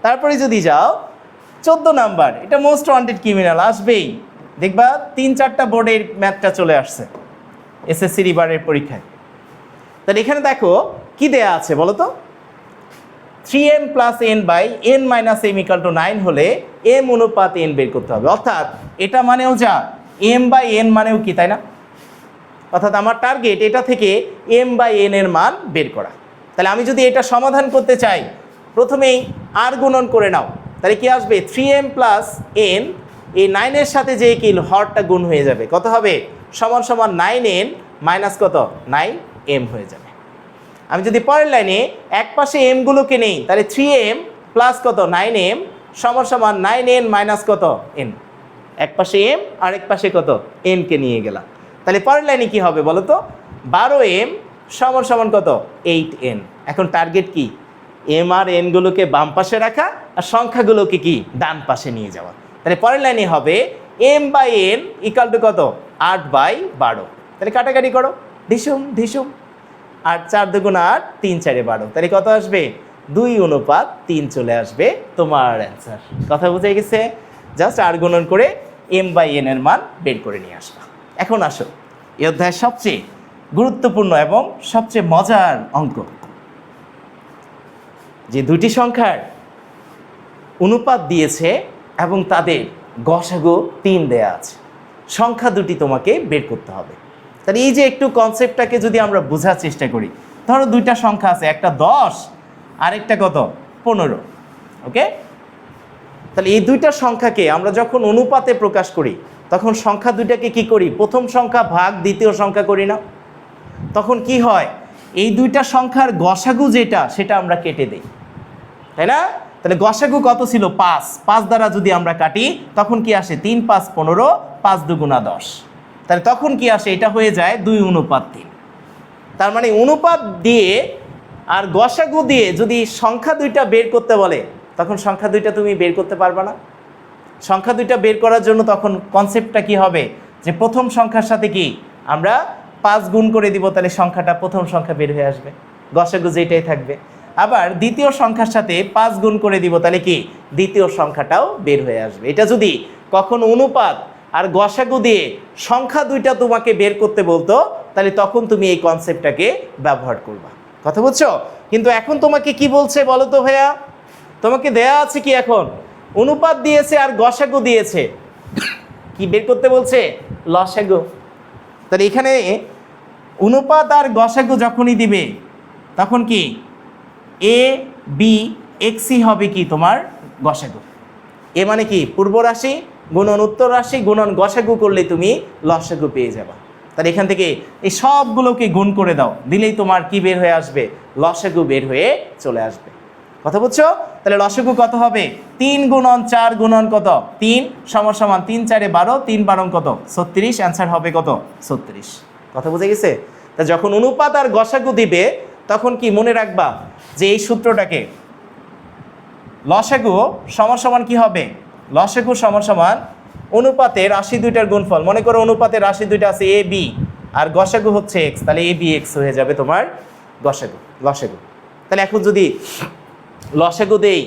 তারপরে যদি যাও 14 নাম্বার, এটা মোস্ট ওয়ান্টেড ক্রিমিনাল, আসবেই, দেখবা 3-4টা বোর্ডের ম্যাথটা চলে আসছে এসএসসি রিবারের পরীক্ষায়। তাহলে এখানে দেখো কি দেয়া আছে বলো তো, 3m + n / n - m = 9 হলে m অনুপাত n বের করতে হবে। অর্থাৎ এটা মানেও যা m/n মানেও কি, তাই না? অর্থাৎ আমার টার্গেট এটা থেকে m/n এর মান বের করা। তাহলে আমি যদি এটা সমাধান করতে চাই, প্রথমেই r গুণন করে নাও, তাহলে কি আসবে 3m + n, এই 9 এর সাথে যে কি হরটা গুণ হয়ে যাবে, কত হবে সমান সমান 9n মাইনাস কত 9m হয়ে যাবে। আমি যদি পরের লাইনে এক পাশে m গুলোকে নেই, তাহলে 3m + কত 9m সমান সমান 9n মাইনাস কত n, এক পাশে m আর এক পাশে কত n কে নিয়ে গেলাম। তাহলে পরের লাইনে কি হবে বলো তো, 12m সমান সমান কত 8n। এখন টার্গেট কি, m আর n গুলোকে বাম পাশে রাখা আর সংখ্যাগুলোকে কি ডান পাশে নিয়ে যাওয়া। তাহলে পরের লাইনে হবে m/n = কত 8/12। তাহলে কাটাকাটি করো, ধিসুম ধিসুম, 8 × 4 = 8, 3 × 4 = 12, তাহলে কত আসবে 2:3 চলে আসবে তোমার অ্যান্সার। কথা বুঝে গেছে? জাস্ট আর গুণন করে m/n এর মান বের করে নিয়ে আসবা। এখন আসো এই অধ্যায়ের সবচেয়ে গুরুত্বপূর্ণ এবং সবচেয়ে মজার অঙ্ক, যে দুটি সংখ্যার অনুপাত দিয়েছে এবং তাদের গসাগু 3 দেয়া আছে, সংখ্যা দুটি তোমাকে বের করতে হবে। তাহলে এই যে একটু কনসেপ্টটাকে যদি আমরা বোঝার চেষ্টা করি, ধরো দুইটা সংখ্যা আছে, একটা 10 আর একটা কত 15, ওকে? তাহলে এই দুইটা সংখ্যাকে আমরা যখন অনুপাতে প্রকাশ করি, তখন সংখ্যা দুইটাকে কি করি, প্রথম সংখ্যা ভাগ দ্বিতীয় সংখ্যা করি না? তখন কি হয়, এই দুইটা সংখ্যার গসাগু যেটা সেটা আমরা কেটে দেই, তাই না? তাহলে গসাগু কত ছিল 5, 5 দ্বারা যদি আমরা কাটি তখন কি আসে 3 × 5 = 15, 5 × 2 = 10। তাহলে তখন কি আসে, এটা হয়ে যায় 2:3। তার মানে অনুপাত দিয়ে আর গসাগু দিয়ে যদি সংখ্যা দুইটা বের করতে বলে, তখন সংখ্যা দুইটা তুমি বের করতে পারবে না। সংখ্যা দুইটা বের করার জন্য তখন কনসেপ্টটা কি হবে, যে প্রথম সংখ্যার সাথে কি আমরা 5 গুণ করে দিব, তাহলে সংখ্যাটা প্রথম সংখ্যা বের হয়ে আসবে, গসাগু যেটাই থাকবে। আবার দ্বিতীয় সংখ্যার সাথে 5 গুণ করে দিব, তাহলে কি দ্বিতীয় সংখ্যাটাও বের হয়ে আসবে। এটা যদি কখনো অনুপাত আর গসাগু দিয়ে সংখ্যা দুইটা তোমাকে বের করতে বলতো, তাহলে তখন তুমি এই কনসেপ্টটাকে ব্যবহার করবা। কথা বুঝছো? কিন্তু এখন তোমাকে কি বলছে বলো তো ভাইয়া, তোমাকে দেয়া আছে কি, এখন অনুপাত দিয়েছে আর গসাগু দিয়েছে, কি বের করতে বলছে, লসাগু। তাহলে এখানে অনুপাত আর গসাগু যখনই দিবে, তখন কি a b x হবে কি তোমার গসাগু। এ মানে কি পূর্ব রাশি গুণন উত্তর রাশি গুণন গসাগু করলে তুমি লসাগু পেয়ে যাবা। তাহলে এখান থেকে এই সবগুলোকে গুণ করে দাও, দিলেই তোমার কি বের হয়ে আসবে, লসাগু বের হয়ে চলে আসবে। কথা বুঝছো? তাহলে লসাগু কত হবে, 3 × 4 = কত 3 সমান সমান 3 × 4 = 12, 3 × 12 কত 36, অ্যান্সার হবে কত 36। কথা বুঝে গেছে? তা যখন অনুপাত আর গসাগু দিবে, তখন কি মনে রাখবা যে এই সূত্রটাকে, লসাগু সমান সমান কি হবে, লসাগু সমান সমান অনুপাতের রাশি দুইটার গুণফল। মনে করো অনুপাতের রাশি দুইটা আছে a b আর গসাগু হচ্ছে x, তাহলে a b x হয়ে যাবে তোমার গসাগু লসাগু। তাহলে এখন যদি লসাগু দেই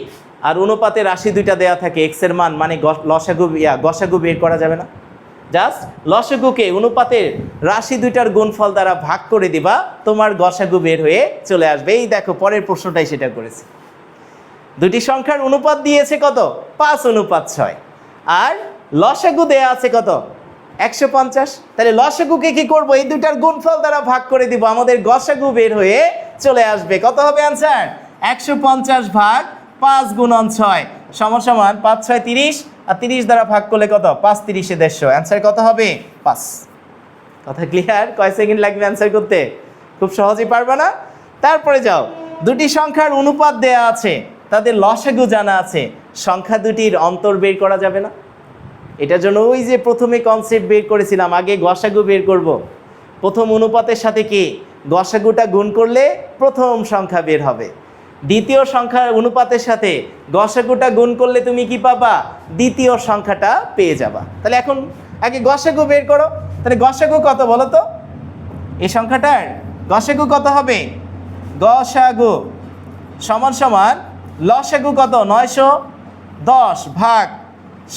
আর অনুপাতের রাশি দুইটা দেয়া থাকে x এর মান, মানে লসাগু গসাগু বের করা যাবে না। জাস্ট লসাগুকে অনুপাতের রাশি দুইটার গুণফল দ্বারা ভাগ করে দিবা, তোমার গসাগু বের হয়ে চলে আসবে। এই দেখো পরের প্রশ্নটাই সেটা করেছে। দুটি সংখ্যার অনুপাত দিয়েছে কত 5:6 আর লসাগু দেয়া আছে কত 150। তাহলে লসাগুকে কি করব, এই দুইটার গুণফল দ্বারা ভাগ করে দিব, আমাদের গসাগু বের হয়ে চলে আসবে। কত হবে অ্যান্সার, 150 ভাগ 5 × 6 সমান সমান 5 × 6 = 30, আর 30 দ্বারা ভাগ করলে কত 5 × 30 = 150, অ্যান্সার কত হবে 5। কথা ক্লিয়ার? কয় সেকেন্ড লাগবে অ্যান্সার করতে? খুব সহজেই পারবা না? তারপরে যাও, দুটি সংখ্যার অনুপাত দেয়া আছে, তাদের লসাগু জানা আছে, সংখ্যা দুটির অন্তর বের করা যাবে না? এটার জন্য ওই যে প্রথমে কনসেপ্ট বের করেছিলাম, আগে গসাগু বের করব, প্রথম অনুপাতের সাথে কি গসাগুটা গুণ করলে প্রথম সংখ্যা বের হবে, দ্বিতীয় সংখ্যার অনুপাতের সাথে গসাগুটা গুণ করলে তুমি কি পাবা, দ্বিতীয় সংখ্যাটা পেয়ে যাবা। তাহলে এখন আগে গসাগু বের করো। তাহলে গসাগু কত বলো তো, এই সংখ্যাটার গসাগু কত হবে, গসাগু সমান সমান লসাগু কত? 910 ভাগ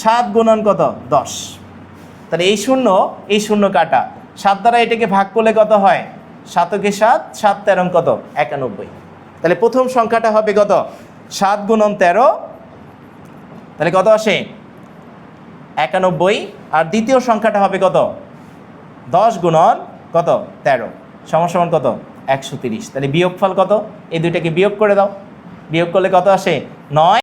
7 গুণন কত? 10। তাহলে এই শূন্য কাটা, 7 দ্বারা এটাকে ভাগ করলে কত হয়? 7 7, 7 13 কত? 91। তাহলে প্রথম সংখ্যাটা হবে কত? 7 গুণন 13, তাহলে কত আসে? 91। আর দ্বিতীয় সংখ্যাটা হবে কত? 10 গুণন কত? 13 সমান কত? 130। তাহলে বিয়োগফল কত? এই দুইটাকে বিয়োগ করে দাও, বিয়োগ করলে কত আসে? 9।